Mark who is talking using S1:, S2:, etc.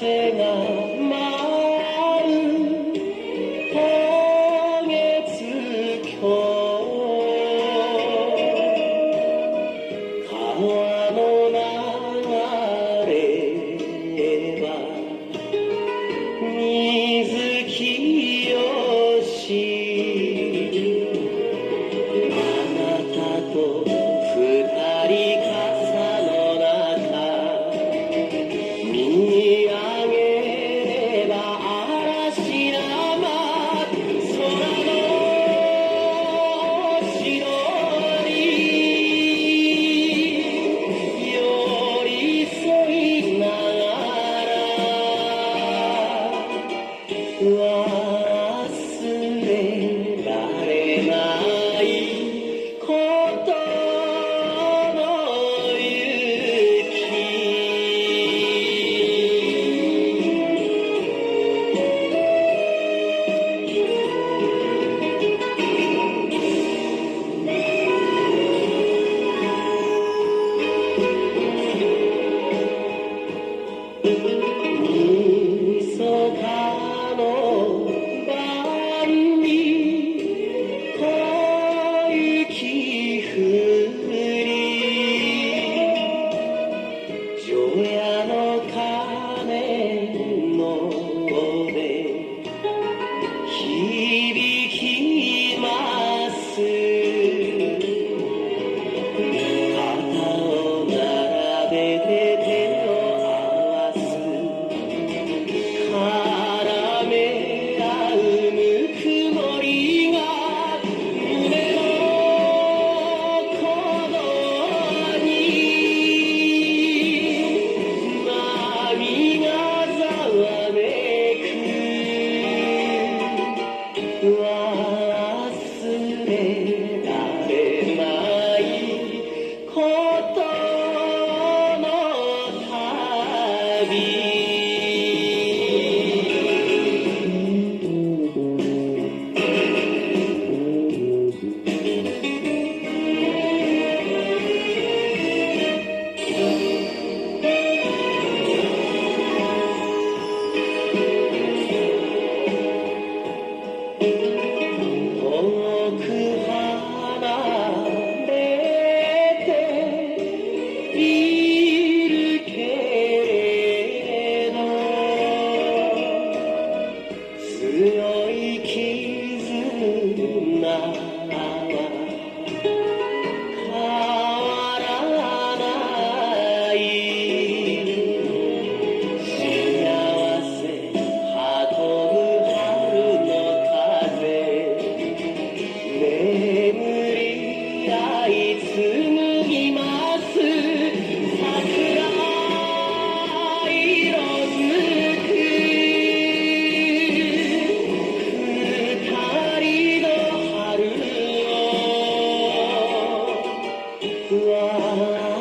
S1: 風が舞う今月今日川の流れば水清しあなたと二人傘の中見上げれば嵐なま空の後ろに寄り添いながら忘れられないことの雪密かの晩に小雪降り除夜の鐘の音で響きます肩を並べて手を合わす絡め合うぬくもりが胸の鼓動に波がざわめく忘れられないことの旅遠く離れているけれど強い絆は変わらない幸せ運ぶ春の風眠り合い紡ぎます桜色づく二人の春を